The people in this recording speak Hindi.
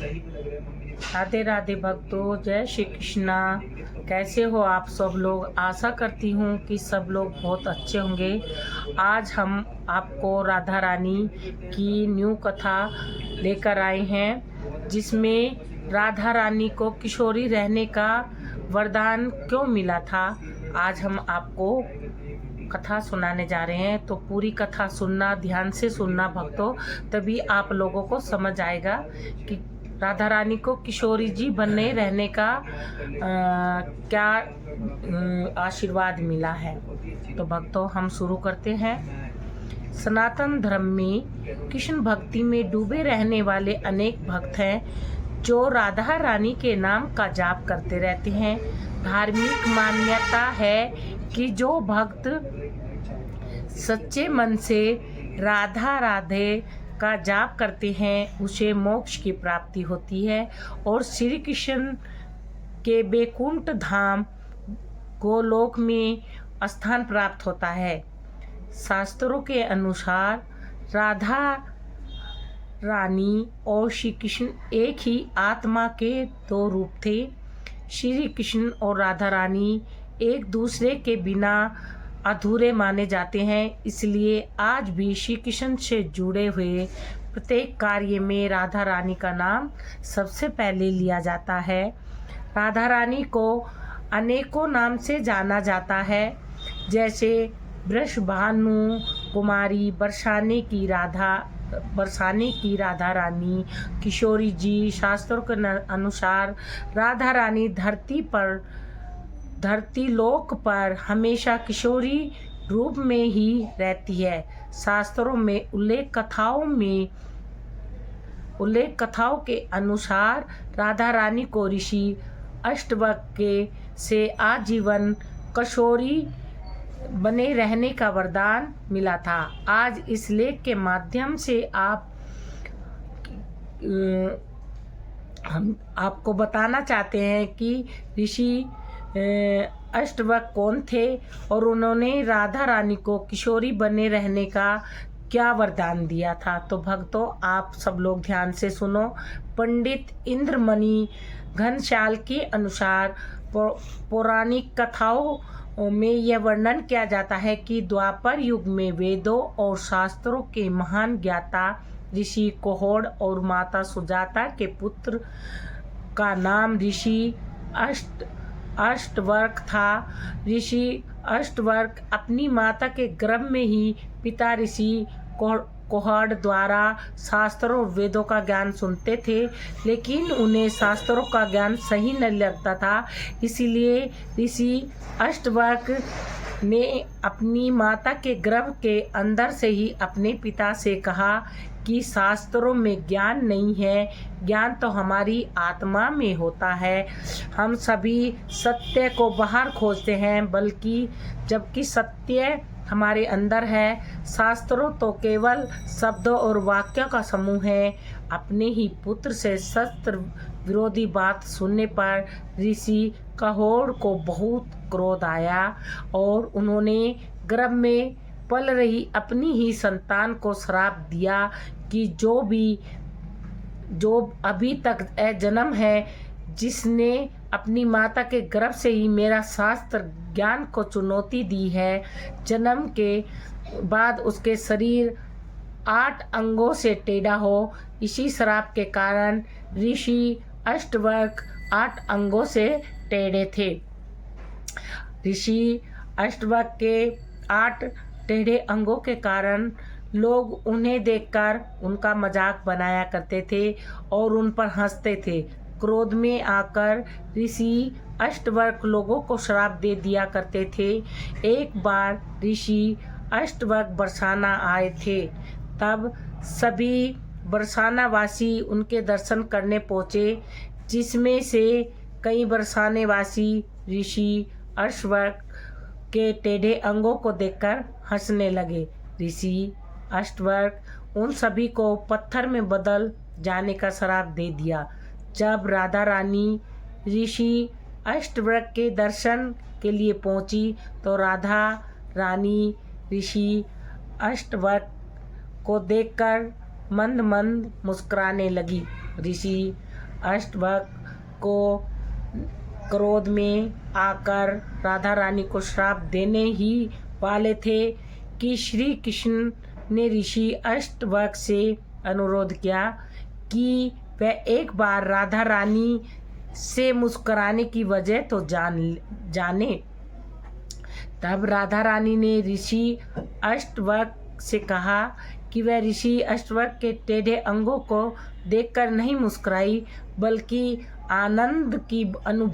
राधे राधे भक्तों, जय श्री कृष्णा। कैसे हो आप सब लोग? आशा करती हूँ कि सब लोग बहुत अच्छे होंगे। आज हम आपको राधा रानी की न्यू कथा लेकर आए हैं, जिसमें राधा रानी को किशोरी रहने का वरदान क्यों मिला था। आज हम आपको कथा सुनाने जा रहे हैं, तो पूरी कथा सुनना, ध्यान से सुनना भक्तों, तभी आप लोगों को समझ आएगा कि राधा रानी को किशोरी जी बने रहने का क्या आशीर्वाद मिला है। तो भक्तों, हम शुरू करते हैं। सनातन धर्म में कृष्ण भक्ति में डूबे रहने वाले अनेक भक्त हैं, जो राधा रानी के नाम का जाप करते रहते हैं। धार्मिक मान्यता है कि जो भक्त सच्चे मन से राधा राधे का जाप करते हैं, उसे मोक्ष की प्राप्ति होती है और श्री कृष्ण के बैकुंठ धाम गोलोक में स्थान प्राप्त होता है। शास्त्रों के अनुसार राधा रानी और श्री कृष्ण एक ही आत्मा के दो रूप थे। श्री कृष्ण और राधा रानी एक दूसरे के बिना अधूरे माने जाते हैं, इसलिए आज भी श्री कृष्ण से जुड़े हुए प्रत्येक कार्य में राधा रानी का नाम सबसे पहले लिया जाता है। राधा रानी को अनेकों नाम से जाना जाता है, जैसे वृषभानु कुमारी, बरसाने की राधा रानी, किशोरी जी। शास्त्रों के अनुसार राधा रानी धरती लोक पर हमेशा किशोरी रूप में ही रहती है। शास्त्रों में उल्लेख कथाओं के अनुसार राधा रानी को ऋषि अष्टवक्र से आजीवन किशोरी बने रहने का वरदान मिला था। आज इस लेख के माध्यम से हम आपको बताना चाहते हैं कि ऋषि अष्टवक्र कौन थे और उन्होंने राधा रानी को किशोरी बने रहने का क्या वरदान दिया था। तो भक्तों, आप सब लोग ध्यान से सुनो। पंडित इंद्रमणि घनश्याल के अनुसार पौराणिक कथाओं में यह वर्णन किया जाता है कि द्वापर युग में वेदों और शास्त्रों के महान ज्ञाता ऋषि कहोड़ और माता सुजाता के पुत्र का नाम ऋषि अष्टवक्र था। ऋषि अष्टवक्र अपनी माता के गर्भ में ही पिता ऋषि कहोड़ द्वारा शास्त्रों और वेदों का ज्ञान सुनते थे, लेकिन उन्हें शास्त्रों का ज्ञान सही न लगता था। इसीलिए ऋषि अष्टवक्र ने अपनी माता के गर्भ के अंदर से ही अपने पिता से कहा कि शास्त्रों में ज्ञान नहीं है, ज्ञान तो हमारी आत्मा में होता है। हम सभी सत्य को बाहर खोजते हैं, जबकि सत्य हमारे अंदर है। शास्त्रों तो केवल शब्दों और वाक्यों का समूह है। अपने ही पुत्र से शस्त्र विरोधी बात सुनने पर ऋषि कहोड़ को बहुत क्रोध आया और उन्होंने गर्भ में पल रही अपनी ही संतान को श्राप दिया कि जो अभी तक अजन्म है, जिसने अपनी माता के गर्भ से ही मेरा शास्त्र ज्ञान को चुनौती दी है, जन्म के बाद उसके शरीर 8 अंगों से टेढ़ा हो। इसी श्राप के कारण ऋषि अष्टवक्र 8 अंगों से टेढ़े थे। ऋषि अष्टवक्र के 8 टेढ़े अंगों के कारण लोग उन्हें देखकर उनका मजाक बनाया करते थे और उन पर हंसते थे। क्रोध में आकर ऋषि अष्टवक्र लोगों को श्राप दे दिया करते थे। एक बार ऋषि अष्टवक्र बरसाना आए थे, तब सभी बरसाना वासी उनके दर्शन करने पहुँचे, जिसमें से कई बरसाने वासी ऋषि अष्टवक्र के टेढ़े अंगों को देखकर हंसने लगे। ऋषि अष्टवक्र उन सभी को पत्थर में बदल जाने का श्राप दे दिया। जब राधा रानी ऋषि अष्टवक्र के दर्शन के लिए पहुंची, तो राधा रानी ऋषि अष्टवक्र को देखकर मंद मंद मुस्कुराने लगी। ऋषि अष्टवक्र को क्रोध में आकर राधा रानी को श्राप देने ही वाले थे कि श्री कृष्ण ने ऋषि अष्टवक्र से अनुरोध किया कि वह एक बार राधा रानी से मुस्कुराने की वजह तो जाने। तब राधा रानी ने ऋषि अष्टवक्र से कहा कि वह ऋषि अष्टवक्र के टेढ़े अंगों को देखकर नहीं मुस्कुराई, बल्कि आनंद की अनुभूति